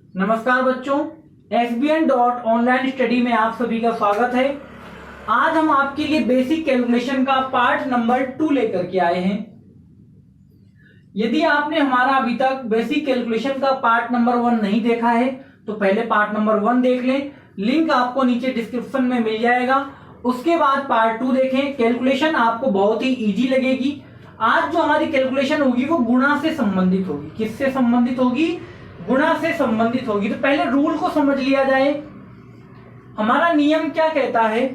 नमस्कार बच्चों, SBN study में आप सभी का स्वागत है। आज हम आपके लिए बेसिक कैलकुलेशन का पार्ट नंबर 2 लेकर के आए हैं। यदि आपने हमारा अभी तक बेसिक कैलकुलेशन का पार्ट नंबर 1 नहीं देखा है तो पहले पार्ट नंबर 1 देख लें, लिंक आपको नीचे डिस्क्रिप्शन में मिल जाएगा। उसके बाद पार्ट 2 देखें। कैलकुलेशन आपको बहुत ही इजी लगेगी। आज जो हमारी कैलकुलेशन होगी वो गुणा से संबंधित होगी। किससे संबंधित होगी? गुणा से संबंधित होगी। तो पहले रूल को समझ लिया जाए। हमारा नियम क्या कहता है?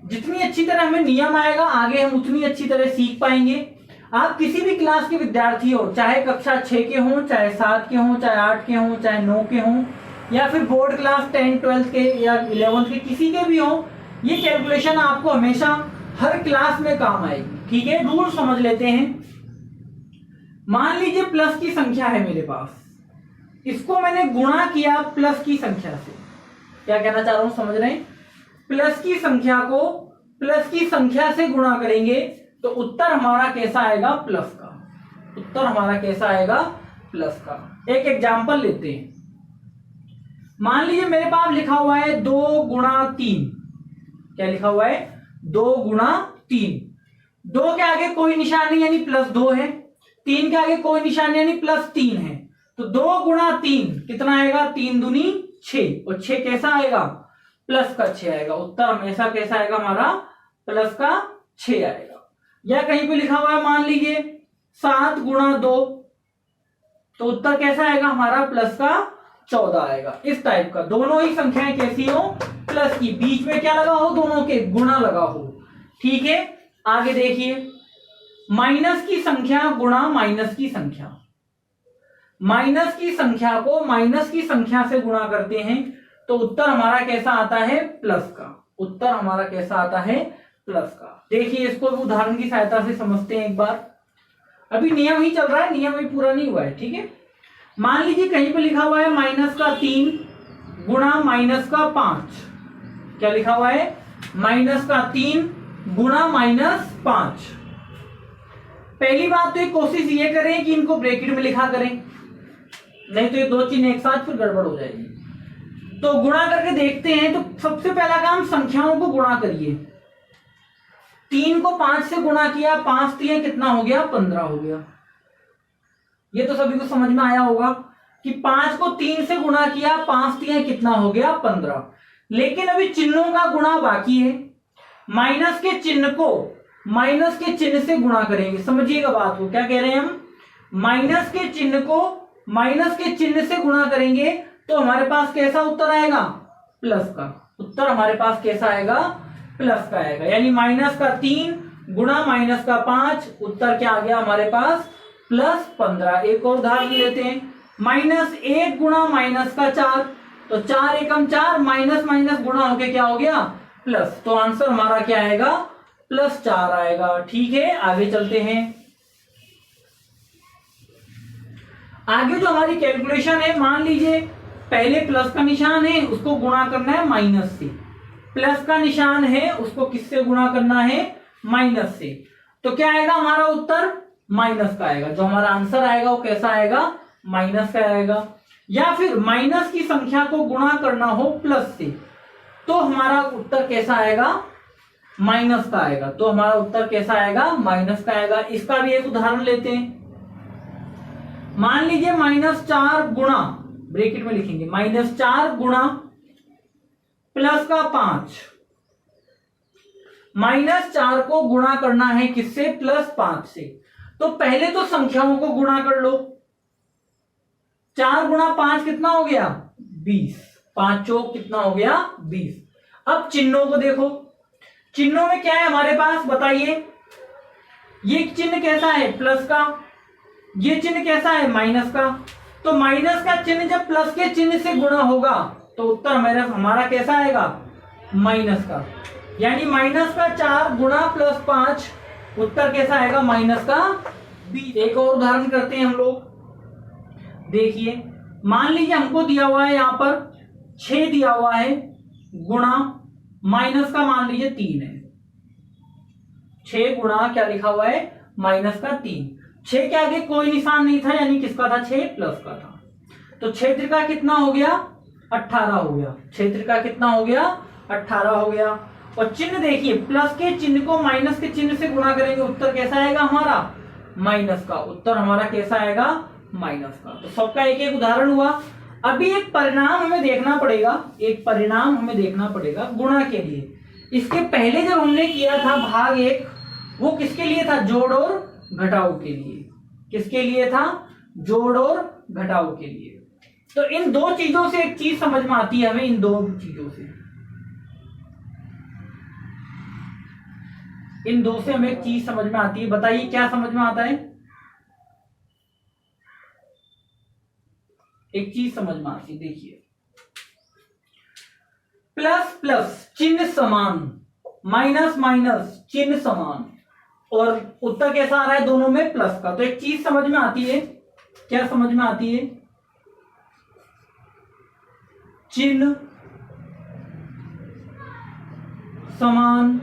जितनी अच्छी तरह हमें नियम आएगा आगे हम उतनी अच्छी तरह सीख पाएंगे। आप किसी भी क्लास के विद्यार्थी हो, चाहे कक्षा 6 के हों, चाहे 7 के हों, चाहे 8 के हों, चाहे 9 के हों, या फिर बोर्ड क्लास 10, 12 के या 11 के, किसी के भी हों, ये कैलकुलेशन आपको हमेशा हर क्लास में काम आएगी। ठीक है, रूल समझ लेते हैं। मान लीजिए प्लस की संख्या है मेरे पास, इसको मैंने गुणा किया प्लस की संख्या से। क्या कहना चाह रहा हूं, समझ रहे हैं? प्लस की संख्या को प्लस की संख्या से गुणा करेंगे तो उत्तर हमारा कैसा आएगा? प्लस का। उत्तर हमारा कैसा आएगा? प्लस का। एक एग्जांपल लेते हैं। मान लीजिए मेरे पास लिखा हुआ है 2 गुणा 3। क्या लिखा हुआ है? 2 गुणा 3। 2 के आगे कोई निशान नहीं यानी प्लस 2 है। 3 के आगे कोई निशान यानी प्लस 3 है। तो 2 गुणा 3 कितना आएगा? 3 दूनी 6, और 6 कैसा आएगा? प्लस का 6 आएगा। उत्तर हमेशा कैसा आएगा हमारा? प्लस का 6 आएगा। या कहीं पे लिखा हुआ है मान लीजिए 7 गुणा 2, तो उत्तर कैसा आएगा हमारा? प्लस का 14 आएगा। इस टाइप का दोनों ही संख्याएं कैसी हो? प्लस की। बीच में क्या लगा हो? दोनों के गुणा लगा हो। ठीक है, आगे देखिए। माइनस की संख्या गुणा माइनस की संख्या। माइनस की संख्या को माइनस की संख्या से गुणा करते हैं तो उत्तर हमारा कैसा आता है? प्लस का। उत्तर हमारा कैसा आता है? प्लस का। देखिए, इसको भी उदाहरण की सहायता से समझते हैं एक बार। अभी नियम ही चल रहा है, नियम अभी पूरा नहीं हुआ है। ठीक है, मान लीजिए कहीं पे लिखा हुआ है माइनस का 3 गुणा माइनस का 5। क्या लिखा हुआ है? माइनस का 3 गुणा माइनस 5। पहली बात तो एक कोशिश ये करें कि इनको ब्रैकेट में लिखा करें, नहीं तो ये दो चिन्ह एक साथ फिर गड़बड़ हो जाएगी। तो गुणा करके देखते हैं। तो सबसे पहला काम, संख्याओं को गुणा करिए। 3 को 5 से गुणा किया, 5 3 कितना हो गया? 15 हो गया। ये तो सभी को समझ में आया होगा कि 5 को 3 से गुणा किया, 5 3 कितना हो गया? 15। लेकिन अभी चिन्हों का गुणा बाकी है। माइनस के चिन्ह को माइनस के चिन्ह से गुणा करेंगे। समझिएगा बात को, क्या कह रहे हैं हम? माइनस के चिन्ह को माइनस के चिन्ह से गुणा करेंगे तो हमारे पास कैसा उत्तर आएगा? प्लस का। उत्तर हमारे पास कैसा आएगा? प्लस का आएगा। यानी माइनस का 3 गुणा माइनस का 5, उत्तर क्या आ गया हमारे पास? प्लस 15। एक और उदाहरण लेते हैं। माइनस 1 गुणा माइनस का 4, तो 4 एकम 4, माइनस माइनस गुणा होके क्या हो गया? प्लस। तो आंसर हमारा क्या आएगा? प्लस 4 आएगा। ठीक है, आगे चलते हैं। आगे जो हमारी कैलकुलेशन है, मान लीजिए पहले प्लस का निशान है, उसको गुणा करना है माइनस से। प्लस का निशान है, उसको किससे गुणा करना है? माइनस से। तो क्या आएगा हमारा उत्तर? माइनस का आएगा। जो हमारा आंसर आएगा वो कैसा आएगा? माइनस का आएगा। या फिर माइनस की संख्या को गुणा करना हो प्लस से तो हमारा उत्तर कैसा आएगा? माइनस का आएगा। तो हमारा उत्तर कैसा आएगा? माइनस का आएगा। इसका भी एक उदाहरण लेते हैं। मान लीजिए -4 गुणा, ब्रैकेट में लिखेंगे, -4 गुणा प्लस का 5। -4 को गुणा करना है किससे? प्लस 5 से। तो पहले तो संख्याओं को गुणा कर लो। 4 गुणा 5 कितना हो गया? 20। 5 चौक कितना हो गया? 20। अब चिन्हों को देखो। चिन्हों में क्या है हमारे पास? बताइए। ये चिन्ह कैसा है? प्लस का। ये चिन्ह कैसा है? माइनस का। तो माइनस का चिन्ह जब प्लस के चिन्ह से गुणा होगा तो उत्तर हमारा कैसा आएगा? माइनस का। यानी माइनस का 4 गुणा प्लस 5, उत्तर कैसा आएगा? माइनस का 20। एक और उदाहरण करते हैं हम लोग। देखिए, मान लीजिए हमको दिया हुआ है यहां पर 6 दिया हुआ है गुणा माइनस का मान लीजिए 3 है। 6 गुणा क्या लिखा हुआ है? माइनस का 3। 6 के आगे कोई निशान नहीं था यानी किसका था? 6 प्लस का था। तो क्षेत्र का कितना हो गया 18 हो गया, क्षेत्र का कितना हो गया 18 हो गया। और चिन्ह देखिए, प्लस के चिन्ह को माइनस के चिन्ह से गुणा करेंगे, उत्तर कैसा आएगा हमारा माइनस का, उत्तर हमारा कैसा आएगा माइनस का। तो सबका एक एक उदाहरण हुआ। अभी एक परिणाम हमें देखना पड़ेगा, एक परिणाम हमें देखना पड़ेगा गुणा के लिए। इसके पहले जब हमने किया था भाग 1, वो किसके लिए था, जोड़ और घटाव के लिए। किसके लिए था, जोड़ और घटाव के लिए। तो इन दो चीजों से एक चीज समझ में आती है हमें, इन दो चीजों से, इन दो से हमें एक चीज समझ में आती है। बताइए क्या समझ में आता है, एक चीज समझ में आती है। देखिए, प्लस प्लस चिन्ह समान, माइनस माइनस चिन्ह समान, और उत्तर कैसा आ रहा है दोनों में प्लस का। तो एक चीज समझ में आती है, क्या समझ में आती है, चिन्ह समान,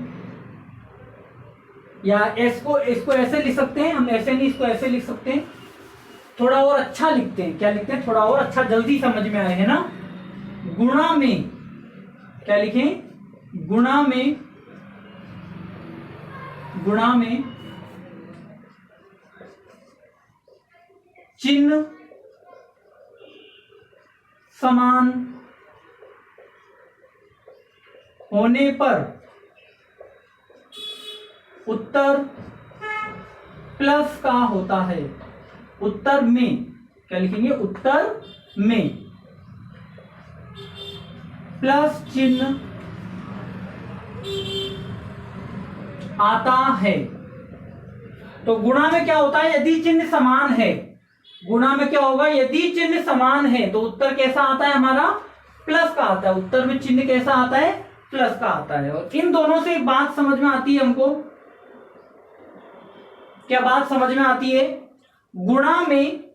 या इसको ऐसे लिख सकते हैं हम, ऐसे नहीं, इसको ऐसे लिख सकते हैं, थोड़ा और अच्छा लिखते हैं। क्या लिखते हैं, थोड़ा और अच्छा, जल्दी समझ में आए, है ना। गुणा में क्या लिखें, गुणा में, गुणा में चिन्ह समान होने पर उत्तर प्लस का होता है। उत्तर में क्या लिखेंगे, उत्तर में प्लस चिन्ह आता है। तो गुणा में क्या होता है, यदि चिन्ह समान है, गुणा में क्या होगा, यदि चिन्ह समान है तो उत्तर कैसा आता है हमारा प्लस का आता है। उत्तर में चिन्ह कैसा आता है, प्लस का आता है। और इन दोनों से एक बात समझ में आती है हमको, क्या बात समझ में आती है, गुणा में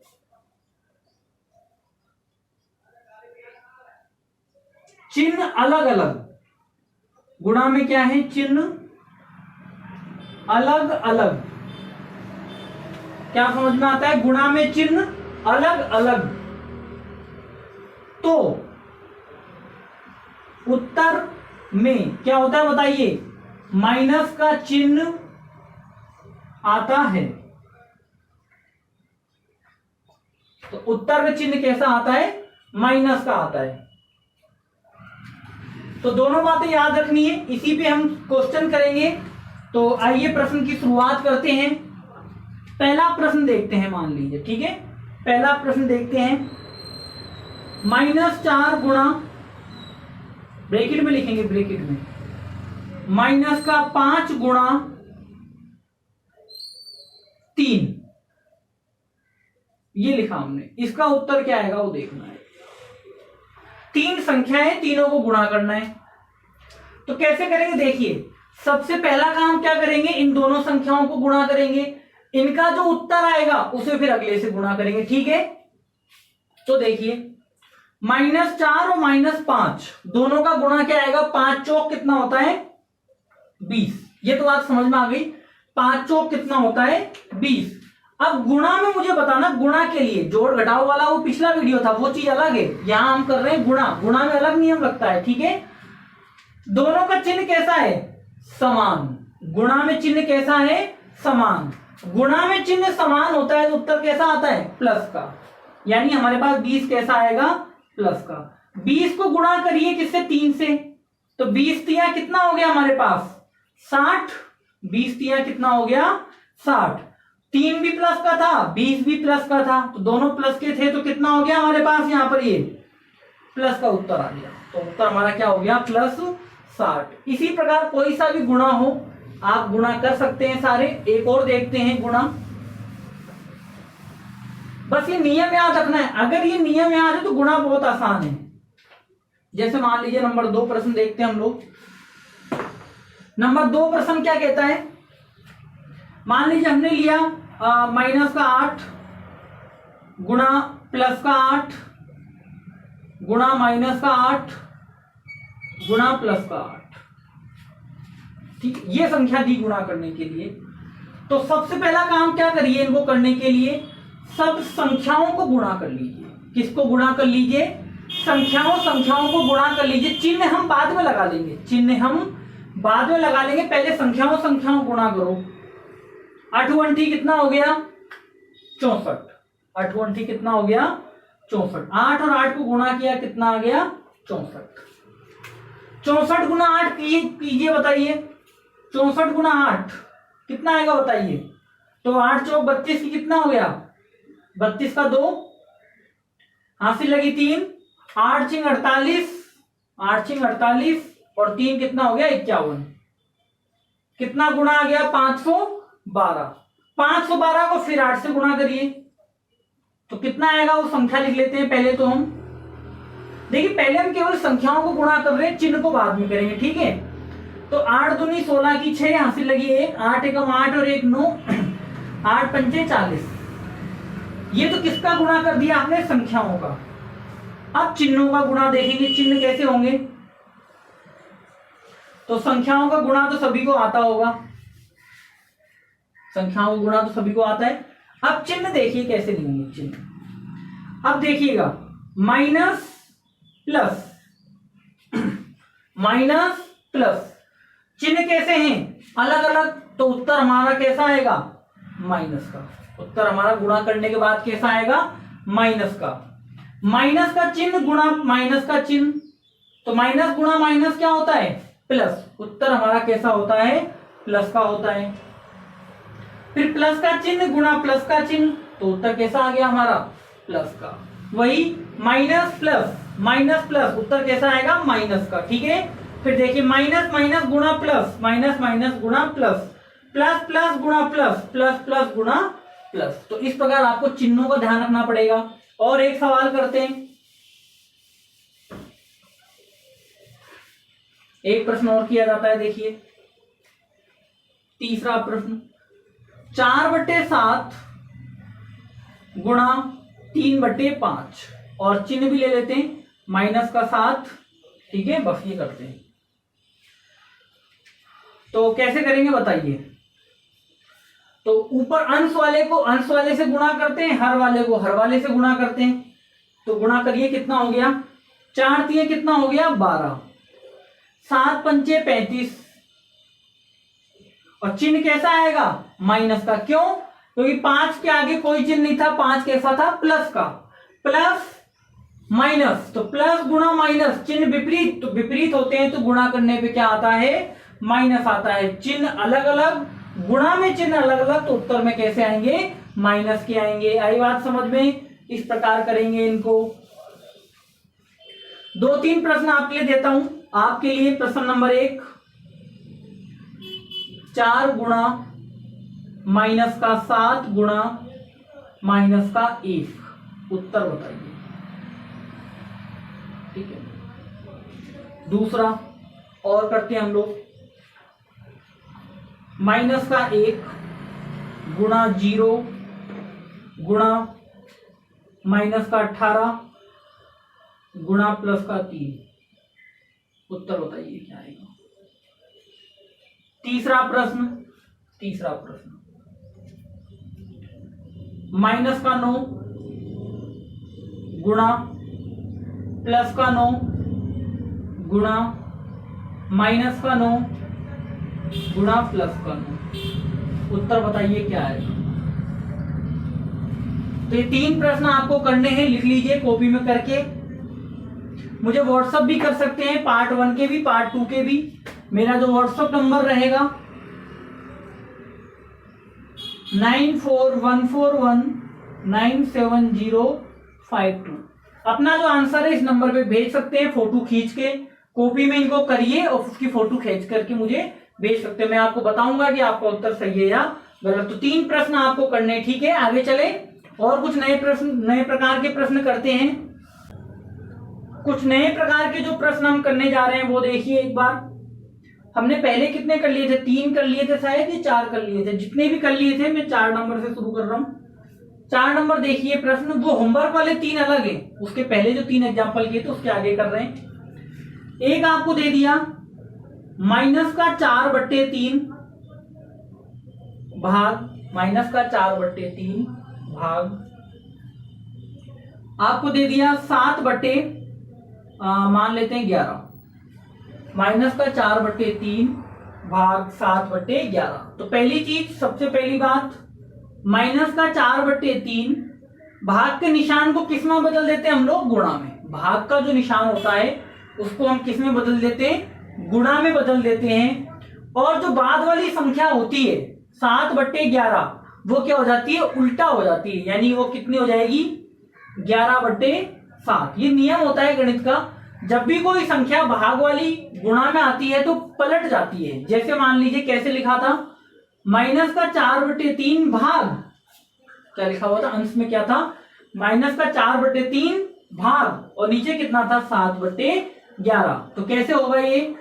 चिन्ह अलग अलग, गुणा में क्या है, चिन्ह अलग अलग। क्या समझ में आता है, गुणा में चिन्ह अलग अलग, तो उत्तर में क्या होता है बताइए, माइनस का चिन्ह आता है। तो उत्तर में चिन्ह कैसा आता है, माइनस का आता है। तो दोनों बातें याद रखनी है, इसी पे हम क्वेश्चन करेंगे। तो आइए प्रश्न की शुरुआत करते हैं। पहला प्रश्न देखते हैं, मान लीजिए, ठीक है, पहला प्रश्न देखते हैं। -4 गुणा, ब्रैकेट में लिखेंगे, ब्रैकेट में, माइनस का 5 गुणा 3, ये लिखा हमने। इसका उत्तर क्या आएगा वो देखना है। 3 संख्याएं, तीनों को गुणा करना है। तो कैसे करेंगे, देखिए, सबसे पहला काम क्या करेंगे, इन दोनों संख्याओं को गुणा करेंगे, इनका जो उत्तर आएगा उसे फिर अगले से गुणा करेंगे, ठीक है। तो देखिए, -4 और -5 दोनों का गुणा क्या आएगा, 5 चौक कितना होता है 20। ये तो बात समझ में आ गई, 5 चौक कितना होता है 20। अब गुणा में मुझे बताना, गुणा के लिए जोड़ घटाव वाला वो पिछला वीडियो था, वो चीज अलग है। यहां हम कर रहे हैं गुणा, गुणा में अलग नियम लगता है, ठीक है। दोनों का चिन्ह कैसा है, समान। गुणा में चिन्ह कैसा है, समान। गुणा में चिन्ह समान होता है तो उत्तर कैसा आता है, प्लस का। यानी हमारे पास 20 कैसा आएगा, प्लस का। 20 को गुणा करिए किससे, 3 से, तो 20 तिया कितना हो गया हमारे पास 60। 20 तिया कितना हो गया 60। 3 भी प्लस का था, 20 भी प्लस का था, तो दोनों प्लस के थे, तो कितना हो गया हमारे पास यहाँ पर, ये प्लस का उत्तर आ गया। तो उत्तर हमारा क्या हो गया, +60। इसी प्रकार कोई सा भी गुणा हो आप गुणा कर सकते हैं सारे। एक और देखते हैं गुणा, बस ये नियम याद रखना है। अगर ये नियम याद है तो गुणा बहुत आसान है। जैसे मान लीजिए नंबर 2 प्रश्न देखते हैं हम लोग। नंबर 2 प्रश्न क्या कहता है, मान लीजिए हमने लिया -8 गुणा +8 गुणा -8 गुणा +8, ठीक। ये संख्या दी गुणा करने के लिए। तो सबसे पहला काम क्या करिए, इनको करने के लिए सब संख्याओं को गुणा कर लीजिए। किसको गुणा कर लीजिए, संख्याओं को गुणा कर लीजिए। चिन्ह हम बाद में लगा लेंगे, पहले संख्याओं गुणा करो। 8 कितना हो गया 64, 8 कितना हो गया 64। 8 और 8 को गुणा किया कितना आ गया 64। 64 गुना 8 कीजिए बताइए, 64 गुना 8 कितना आएगा बताइए। तो 8 चौक 32 की कितना हो गया 32 का 2, हासिल लगी 3, 8 चिंग 48, 8 चिंग 48 और 3 कितना हो गया 51। कितना गुणा आ गया 512। 512 को फिर 8 से गुणा करिए तो कितना आएगा वो संख्या लिख लेते हैं पहले। तो हम देखिए पहले हम केवल संख्याओं को गुणा कर रहे हैं, चिन्ह को बाद में करेंगे, ठीक है। तो 8 दूनी 16 की 6, हासिल लगी 1, 8 एकम 8 और 1 9, 8 पंचे 40। ये तो किसका गुणा कर दिया आपने, संख्याओं का। अब चिन्हों का गुणा देखेंगे, चिन्ह कैसे होंगे। तो संख्याओं का गुणा तो सभी को आता होगा, संख्याओं का गुणा तो सभी को आता है। अब चिन्ह देखिए कैसे लिखेंगे चिन्ह। अब देखिएगा माइनस प्लस चिन्ह कैसे हैं अलग अलग, तो उत्तर हमारा कैसा आएगा माइनस का। उत्तर हमारा गुणा करने के बाद कैसा आएगा माइनस का। माइनस का चिन्ह गुणा माइनस का चिन्ह, तो माइनस गुणा माइनस क्या होता है प्लस। उत्तर हमारा कैसा होता है प्लस का होता है। फिर प्लस का चिन्ह गुणा प्लस का चिन्ह, तो उत्तर कैसा आ गया हमारा प्लस का। वही माइनस प्लस उत्तर कैसा आएगा माइनस का, ठीक है। फिर देखिए माइनस माइनस गुणा प्लस, माइनस माइनस गुणा प्लस, प्लस प्लस गुणा प्लस, प्लस प्लस गुणा प्लस। तो इस प्रकार आपको चिन्हों का ध्यान रखना पड़ेगा। और एक सवाल करते हैं, एक प्रश्न और किया जाता है, देखिए तीसरा प्रश्न। 4/7 गुणा 3/5 और चिन्ह भी ले लेते हैं माइनस का 7, ठीक है। बस ये करते हैं, तो कैसे करेंगे बताइए। तो ऊपर अंश वाले को अंश वाले से गुणा करते हैं, हर वाले को हर वाले से गुणा करते हैं। तो गुणा करिए कितना हो गया 4 3 कितना हो गया 12, 7 पंचे 35 और चिन्ह कैसा आएगा माइनस का। क्यों, क्योंकि 5 के आगे कोई चिन्ह नहीं था, 5 कैसा था प्लस का। प्लस माइनस, तो प्लस गुणा माइनस, चिन्ह विपरीत, तो विपरीत होते हैं तो गुणा करने पे क्या आता है माइनस आता है। चिन्ह अलग अलग, गुणा में चिन्ह अलग अलग, तो उत्तर में कैसे आएंगे माइनस के आएंगे। आई बात समझ में। इस प्रकार करेंगे इनको। 2-3 प्रश्न आपके लिए देता हूं। आपके लिए प्रश्न नंबर 1, 4 गुणा माइनस का 7 गुणा माइनस का 1, उत्तर बताइए, ठीक है। दूसरा और करते हैं हम लोग, माइनस का 1 गुणा 0 गुणा माइनस का 18 गुणा प्लस का 3, उत्तर बताइए क्या आएगा। तीसरा प्रश्न माइनस का 9 गुणा प्लस का 9 गुणा माइनस का 9 गुणा प्लस का 9, उत्तर बताइए क्या आएगा। तो ये 3 प्रश्न आपको करने हैं, लिख लीजिए कॉपी में करके। मुझे व्हाट्सएप भी कर सकते हैं, पार्ट 1 के भी पार्ट 2 के भी। मेरा जो व्हाट्सएप नंबर रहेगा 9414197052। अपना जो आंसर है इस नंबर पे भेज सकते हैं, फोटो खींच के कॉपी में इनको करिए और उसकी फोटो खींच करके मुझे भेज सकते हैं। मैं आपको बताऊंगा कि आपका उत्तर सही है या गलत। तो 3 प्रश्न आपको करने, ठीक है। आगे चले और कुछ नए प्रश्न, नए प्रकार के प्रश्न करते हैं। कुछ नए प्रकार के जो प्रश्न हम करने जा रहे हैं वो देखिए एक बार। हमने पहले कितने कर लिए थे, 3 कर लिए थे शायद, ये 4 कर लिए थे। जितने भी कर लिए थे मैं 4 नंबर से शुरू कर रहा हूं। 4 नंबर देखिए प्रश्न, वो होमवर्क वाले 3 अलग है, उसके पहले जो 3 एग्जाम्पल किए थे उसके आगे कर रहे हैं। एक आपको दे दिया माइनस का 4/3 भाग माइनस का 4/3 भाग आपको दे दिया 7 बटे मान लेते हैं 11, माइनस का 4/3 भाग 7/11। तो पहली चीज, सबसे पहली बात, माइनस का 4/3 भाग के निशान को किस में बदल देते हैं हम लोग? गुणा में। भाग का जो निशान होता है उसको हम किस में बदल देते हैं? गुणा में बदल देते हैं। और जो बाद वाली संख्या होती है 7/11 वो क्या हो जाती है? उल्टा हो जाती है, यानी वो कितनी हो जाएगी? 11/7। ये नियम होता है गणित का, जब भी कोई संख्या भाग वाली गुणा में आती है तो पलट जाती है। जैसे मान लीजिए कैसे लिखा था, माइनस का 4/3 भाग, क्या लिखा हुआ था अंश में? क्या था? माइनस का 4/3 भाग, और नीचे कितना था? 7/11। तो कैसे होगा ये?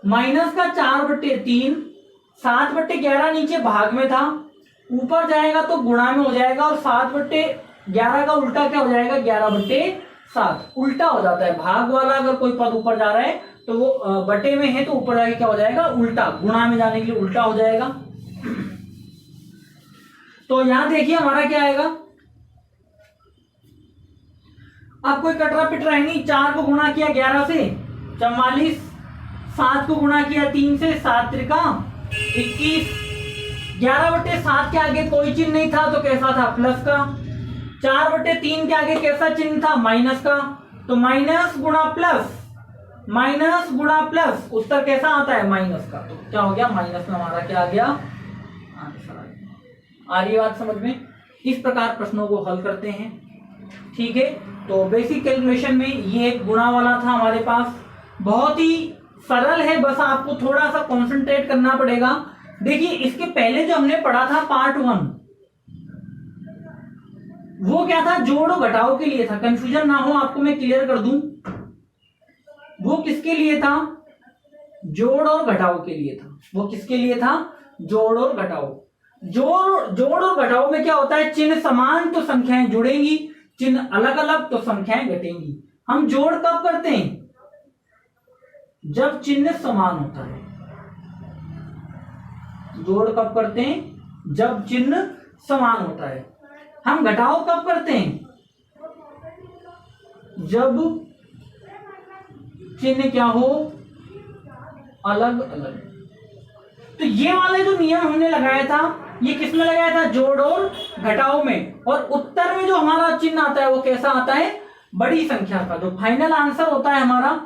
माइनस का 4/3, 7/11 नीचे भाग में था, ऊपर जाएगा तो गुणा में हो जाएगा, और 7/11 का उल्टा क्या हो जाएगा? 11/7। उल्टा हो जाता है। भाग वाला अगर कोई पद ऊपर जा रहा है तो वो बटे में है तो ऊपर जाके क्या हो जाएगा? उल्टा। गुणा में जाने के लिए उल्टा हो जाएगा। तो यहां देखिए हमारा क्या आएगा, अब कोई कटरा पिटरा है नहीं। 4 को गुणा किया 11 से 44, 7 को गुणा किया 3 से 7 त्रिका 21, 11/7 के आगे कोई चिन्ह नहीं था तो कैसा था? प्लस का। 4/3 के आगे कैसा चिन्ह था? माइनस का। तो माइनस गुणा प्लस, माइनस गुणा प्लस, उत्तर कैसा आता है? माइनस का। तो क्या हो गया? माइनस में हमारा क्या आ गया? आंसर आ गया। आ रही बात समझ में? इस प्रकार प्रश्नों को हल करते हैं। ठीक है, तो बेसिक कैलकुलेशन में ये एक गुणा वाला था हमारे पास, बहुत ही सरल है, बस आपको थोड़ा सा कॉन्सेंट्रेट करना पड़ेगा। देखिए इसके पहले जो हमने पढ़ा था पार्ट 1, वो क्या था? जोड़ और घटाव के लिए था। कंफ्यूजन ना हो आपको मैं क्लियर कर दूं, वो किसके लिए था? जोड़ और घटाव के लिए था। वो किसके लिए था? जोड़ और घटाव। जोड़ और घटाव में क्या होता है? चिन्ह समान तो संख्याएं जुड़ेंगी, चिन्ह अलग अलग तो संख्याएं घटेंगी। हम जोड़ कब करते हैं? जब चिन्ह समान होता है। जोड़ कब करते हैं? जब चिन्ह समान होता है। हम घटाव कब करते हैं? जब चिन्ह क्या हो? अलग अलग। तो ये वाले जो नियम हमने लगाया था ये किस में लगाया था? जोड़ और घटाव में। और उत्तर में जो हमारा चिन्ह आता है वो कैसा आता है? बड़ी संख्या का। जो फाइनल आंसर होता है हमारा,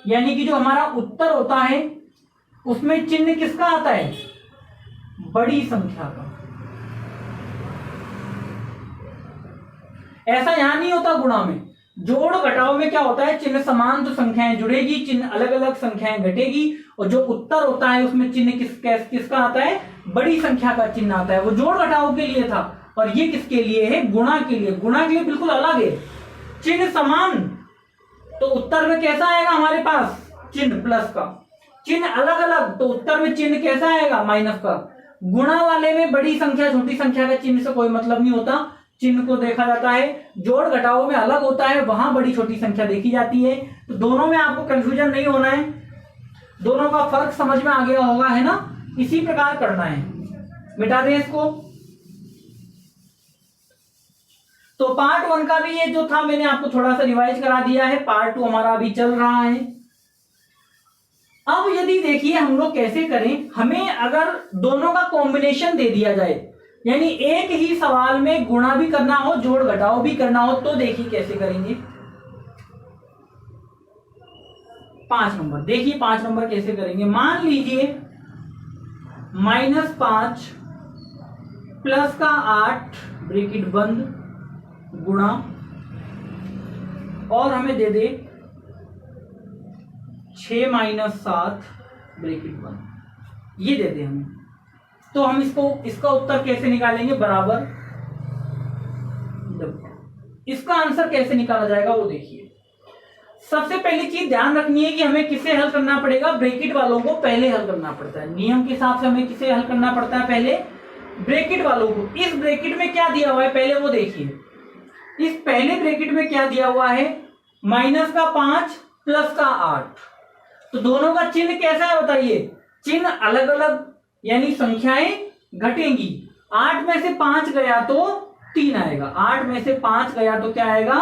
यानी कि जो हमारा उत्तर होता है उसमें चिन्ह किसका आता है? बड़ी संख्या का। ऐसा यहां नहीं होता गुणा में। जोड़ घटाव में क्या होता है? चिन्ह समान तो संख्याएं जुड़ेगी, चिन्ह अलग अलग संख्याएं घटेगी, और जो उत्तर होता है उसमें चिन्ह किसका आता है? बड़ी संख्या का चिन्ह आता है। वो जोड़ घटाव के लिए था, और ये किसके लिए है? गुणा के लिए। गुणा के लिए बिल्कुल अलग है। चिन्ह समान तो उत्तर में कैसा आएगा हमारे पास? चिन्ह प्लस का। चिन्ह अलग अलग तो उत्तर में चिन्ह कैसा आएगा? माइनस का। गुणा वाले में बड़ी संख्या छोटी संख्या का चिन्ह से कोई मतलब नहीं होता, चिन्ह को देखा जाता है। जोड़ घटाव में अलग होता है, वहां बड़ी छोटी संख्या देखी जाती है। तो दोनों में आपको कंफ्यूजन नहीं होना है, दोनों का फर्क समझ में आ गया होगा, है ना? इसी प्रकार करना है। मिटा दें इसको। तो पार्ट 1 का भी ये जो था मैंने आपको थोड़ा सा रिवाइज करा दिया है। पार्ट 2 हमारा अभी चल रहा है। अब यदि देखिए हम लोग कैसे करें, हमें अगर दोनों का कॉम्बिनेशन दे दिया जाए, यानी एक ही सवाल में गुणा भी करना हो जोड़ घटाव भी करना हो, तो देखिए कैसे करेंगे। 5 नंबर देखिए, 5 नंबर कैसे करेंगे। मान लीजिए -5 प्लस का 8 ब्रैकेट बंद गुणा, और हमें दे दे 6 - 7 ब्रैकेट बंद, ये दे दे हमें। तो हम इसका उत्तर कैसे निकालेंगे? बराबर। इसका आंसर कैसे निकाला जाएगा वो देखिए। सबसे पहली चीज ध्यान रखनी है कि हमें किसे हल करना पड़ेगा? ब्रैकेट वालों को पहले हल करना पड़ता है। नियम के हिसाब से हमें किसे हल करना पड़ता है? पहले ब्रैकेट वालों को। इस ब्रैकेट में क्या दिया हुआ है पहले वो देखिए। इस पहले ब्रैकेट में क्या दिया हुआ है? -5 प्लस का 8। तो दोनों का चिन्ह कैसा है बताइए? चिन्ह अलग अलग, यानी संख्याएं घटेंगी। 8 में से 5 गया तो 3 आएगा। 8 में से 5 गया तो क्या आएगा?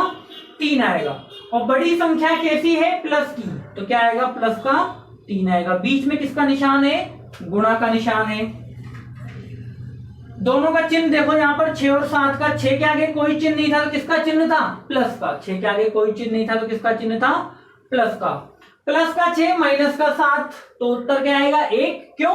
3 आएगा। और बड़ी संख्या कैसी है? प्लस की, तो क्या आएगा? प्लस का 3 आएगा। बीच में किसका निशान है? गुणा का निशान है। दोनों का चिन्ह देखो यहाँ पर 6 और 7 का। 6 के आगे कोई चिन्ह नहीं था तो किसका चिन्ह था? प्लस का। 6 के आगे कोई चिन्ह नहीं था तो किसका चिन्ह था? प्लस का। प्लस का 6 माइनस का 7, तो उत्तर क्या आएगा? 1। क्यों?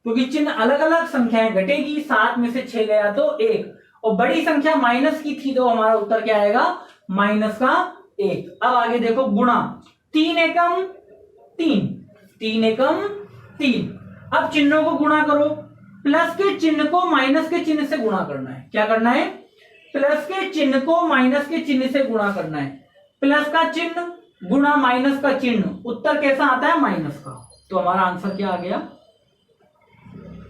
क्योंकि चिन्ह अलग अलग संख्याएं घटेगी। 7 में से 6 गया तो 1, और बड़ी संख्या माइनस की थी तो हमारा उत्तर क्या आएगा? माइनस का 1। अब आगे देखो गुणा। 3 एकम 3, 3 एकम 3। अब चिन्हों को गुणा करो। प्लस के चिन्ह को माइनस के चिन्ह से गुणा करना है। क्या करना है? प्लस के चिन्ह को माइनस के चिन्ह से गुणा करना है। प्लस का चिन्ह गुणा माइनस का चिन्ह, उत्तर कैसा आता है? माइनस का। तो हमारा आंसर क्या आ गया?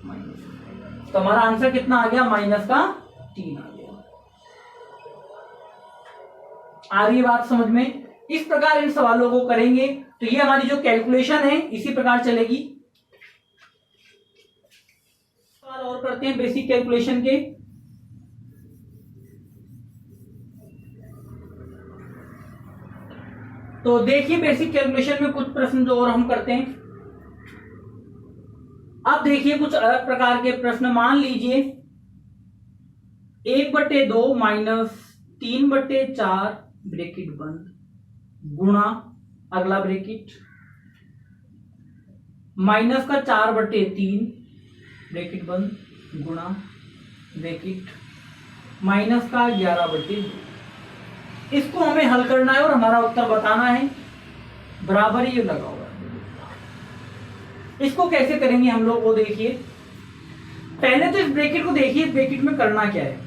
माइनस। तो हमारा आंसर कितना आ गया? माइनस का 3 आ गया। आ रही बात समझ में? इस प्रकार इन सवालों को करेंगे तो ये हमारी जो कैलकुलेशन है इसी प्रकार चलेगी। सवाल और करते हैं बेसिक कैलकुलेशन के। तो देखिए बेसिक कैलकुलेशन में कुछ प्रश्न जो और हम करते हैं। अब देखिए कुछ अलग प्रकार के प्रश्न। मान लीजिए 1/2 माइनस 3/4 ब्रैकेट बंद गुणा अगला ब्रैकेट माइनस का 4/3 ब्रैकेट बंद गुणा ब्रैकेट माइनस का 11/2। इसको हमें हल करना है और हमारा उत्तर बताना है। बराबर ये लगा हुआ है। इसको कैसे करेंगे हम लोग वो देखिए। पहले तो इस ब्रैकेट को देखिए, ब्रैकेट में करना क्या है।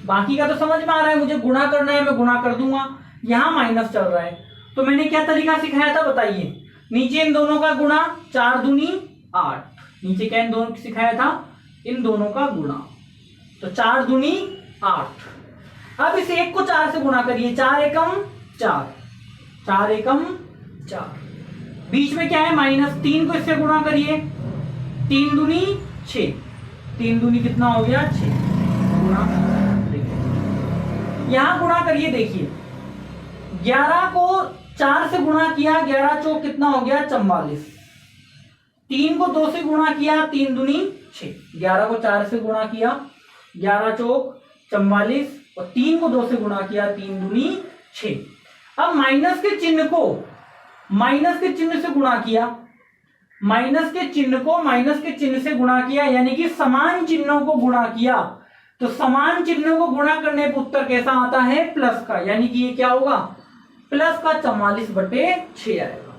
बाकी का तो समझ में आ रहा है, मुझे गुणा करना है, मैं गुणा कर दूंगा। यहां माइनस चल रहा है तो मैंने क्या तरीका सिखाया था बताइए। नीचे इन दोनों का गुणा, 4 दूनी 8। नीचे क्या इन दोनों सिखाया था? इन दोनों का गुणा, तो 4 दूनी 8। अब इस 1 को 4 से गुणा करिए। 4 एकम 4, 4 एकम 4। बीच में क्या है? माइनस। 3 को इससे गुणा करिए। 3 दूनी 6, 3 दूनी कितना हो गया? 6 गुणा। यहां गुणा करिए। देखिए 11 को 4 से गुणा किया, 11 चौक कितना हो गया? 44। 3 को 2 से गुणा किया, 3 दूनी 6। 11 को 4 से गुणा किया, 11 चौक 44, और 3 को 2 से गुणा किया, 3 दूनी 6। अब माइनस के चिन्ह को माइनस के चिन्ह से गुणा किया, माइनस के चिन्ह को माइनस के चिन्ह से गुणा किया, यानी कि समान चिन्हों को गुणा किया। तो समान चिन्हों को गुणा करने पर उत्तर कैसा आता है? प्लस का। यानी कि ये क्या होगा? प्लस का 44/6 आएगा।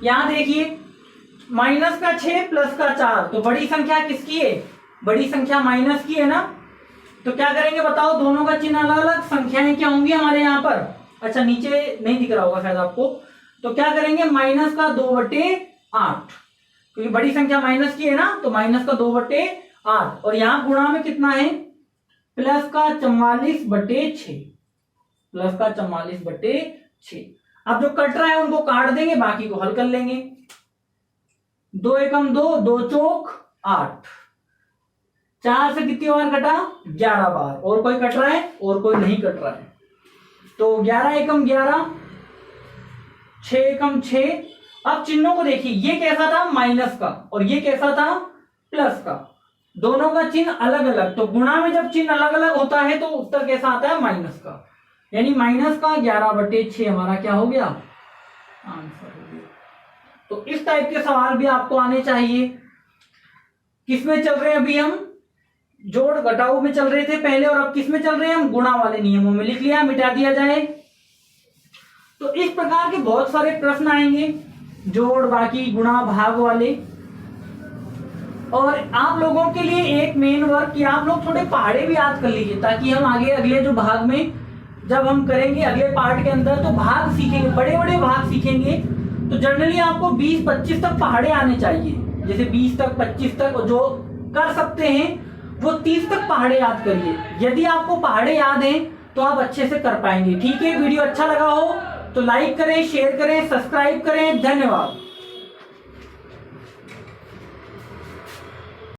यहां देखिए माइनस का 6 प्लस का 4, तो बड़ी संख्या किसकी है? बड़ी संख्या माइनस की है ना। तो क्या करेंगे बताओ? दोनों का चिन्ह अलग अलग, संख्याएं क्या होंगी हमारे यहाँ पर? अच्छा नीचे नहीं दिख रहा होगा शायद आपको। तो क्या करेंगे? माइनस का 2/8, क्योंकि बड़ी संख्या माइनस की है ना, तो माइनस का 2/8। और यहां गुणा में कितना है? प्लस का 44/6, प्लस का 44/6। अब जो कट रहा है उनको काट देंगे, बाकी को हल कर लेंगे। 2 एकम 2, 2 चौक 8। 4 से कितनी बार कटा? 11 बार। और कोई कट रहा है? और कोई नहीं कट रहा है। तो 11 एकम 11, 6 एकम 6। अब चिन्हों को देखिए, ये कैसा था? माइनस का, और ये कैसा था? प्लस का। दोनों का चिन्ह अलग अलग, तो गुणा में जब चिन्ह अलग अलग होता है तो उत्तर कैसा आता है? माइनस का। यानी माइनस का 11/6 हमारा क्या हो गया? आंसर हो गया। तो इस टाइप के सवाल भी आपको आने चाहिए। किसमें चल रहे हैं अभी हम? जोड़ घटाओ में चल रहे थे पहले, और अब किस में चल रहे हैं हम? गुणा वाले नियमों में। लिख लिया, मिटा दिया जाए। तो इस प्रकार के बहुत सारे प्रश्न आएंगे, जोड़, बाकी, गुणा, भाग वाले। और आप लोगों के लिए एक मेन वर्क कि आप लोग थोड़े पहाड़े भी याद कर लीजिए, ताकि हम आगे अगले जो भाग में जब हम करेंगे अगले पार्ट के अंदर तो भाग सीखेंगे, बड़े बड़े भाग सीखेंगे। तो जनरली आपको 20-25 तक पहाड़े आने चाहिए। जैसे 20 तक, 25 तक, जो कर सकते हैं वो 30 तक पहाड़े याद करिए। यदि आपको पहाड़े याद हैं तो आप अच्छे से कर पाएंगे। ठीक है, वीडियो अच्छा लगा हो तो लाइक करें, शेयर करें, सब्सक्राइब करें। धन्यवाद।